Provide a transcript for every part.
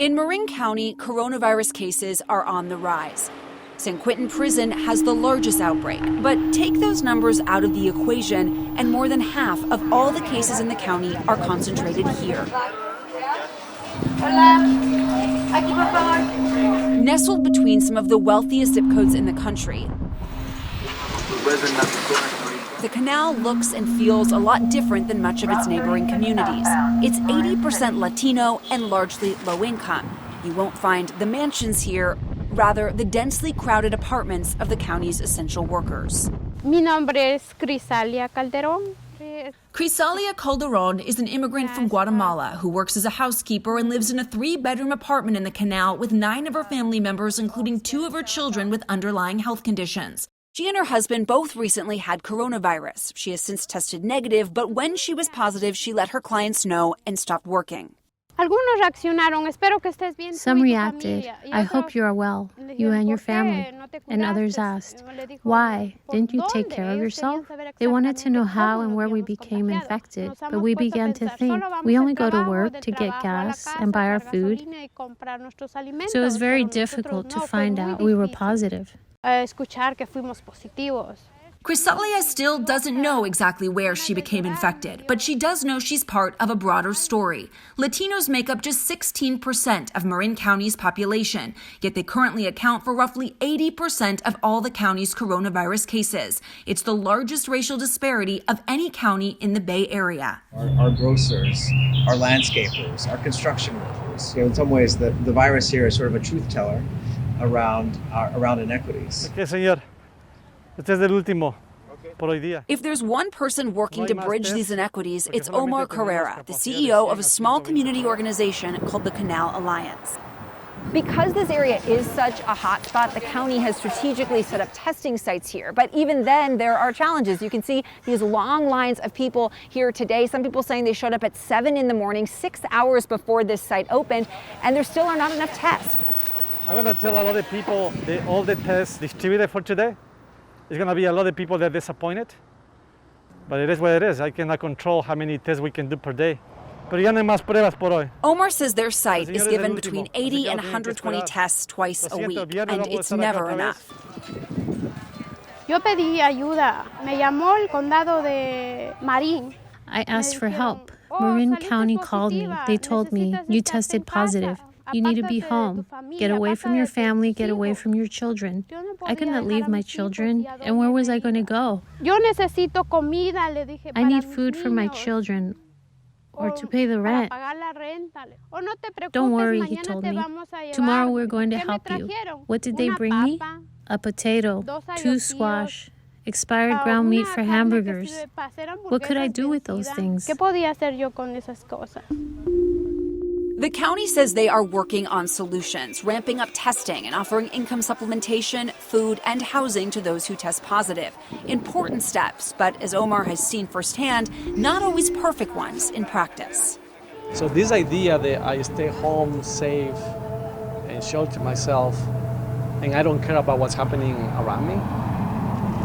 In Marin County, coronavirus cases are on the rise. San Quentin Prison has the largest outbreak, but take those numbers out of the equation, and more than half of all the cases in the county are concentrated here. Nestled between some of the wealthiest zip codes in the country, the canal looks and feels a lot different than much of its neighboring communities. It's 80% Latino and largely low income. You won't find the mansions here, rather the densely crowded apartments of the county's essential workers. Mi nombre es Crisalia Calderón. Crisalia Calderon is an immigrant from Guatemala who works as a housekeeper and lives in a 3-bedroom apartment in the canal with 9 of her family members, including 2 of her children with underlying health conditions. She and her husband both recently had coronavirus. She has since tested negative, but when she was positive, she let her clients know and stopped working. Some reacted, "I hope you are well, you and your family." And others asked, "Why? Didn't you take care of yourself?" They wanted to know how and where we became infected, but we began to think, we only go to work to get gas and buy our food. So it was very difficult to find out we were positive. Crisalia still doesn't know exactly where she became infected, but she does know she's part of a broader story. Latinos make up just 16% of Marin County's population, yet they currently account for roughly 80% of all the county's coronavirus cases. It's the largest racial disparity of any county in the Bay Area. Our grocers, our landscapers, our construction workers. In some ways, the virus here is sort of a truth teller around inequities. Okay, señor. Este es el último por hoy día. If there's one person working to bridge these inequities, it's Omar Carrera, the CEO of a small community organization called the Canal Alliance. Because this area is such a hot spot, the county has strategically set up testing sites here. But even then, there are challenges. You can see these long lines of people here today. Some people saying they showed up at 7 in the morning, 6 hours before this site opened, and there still are not enough tests. I'm going to tell a lot of people that all the tests distributed for today, there's going to be a lot of people that are disappointed, but it is what it is. I cannot control how many tests we can do per day. Pero ya no hay más pruebas por hoy. Omar says their site is given between 80 and 120 tests twice a week, and it's never enough. Yo pedí ayuda. Me llamó el condado de Marin. I asked for help. Marin County called me. They told me, "You tested positive. You need to be home. Get away from your family, get away from your children." I could not leave my children, and where was I going to go? I need food for my children, or to pay the rent. "Don't worry," he told me. "Tomorrow we're going to help you." What did they bring me? A potato, 2 squash, expired ground meat for hamburgers. What could I do with those things? The county says they are working on solutions, ramping up testing and offering income supplementation, food, and housing to those who test positive. Important steps, but as Omar has seen firsthand, not always perfect ones in practice. So this idea that I stay home, safe, and shelter myself, and I don't care about what's happening around me,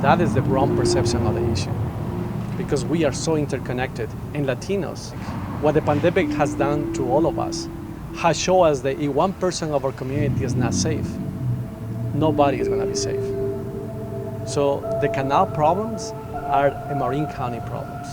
that is the wrong perception of the issue. Because we are so interconnected. And Latinos, what the pandemic has done to all of us has shown us that if one person of our community is not safe, nobody is going to be safe. So the canal problems are Marin County problems.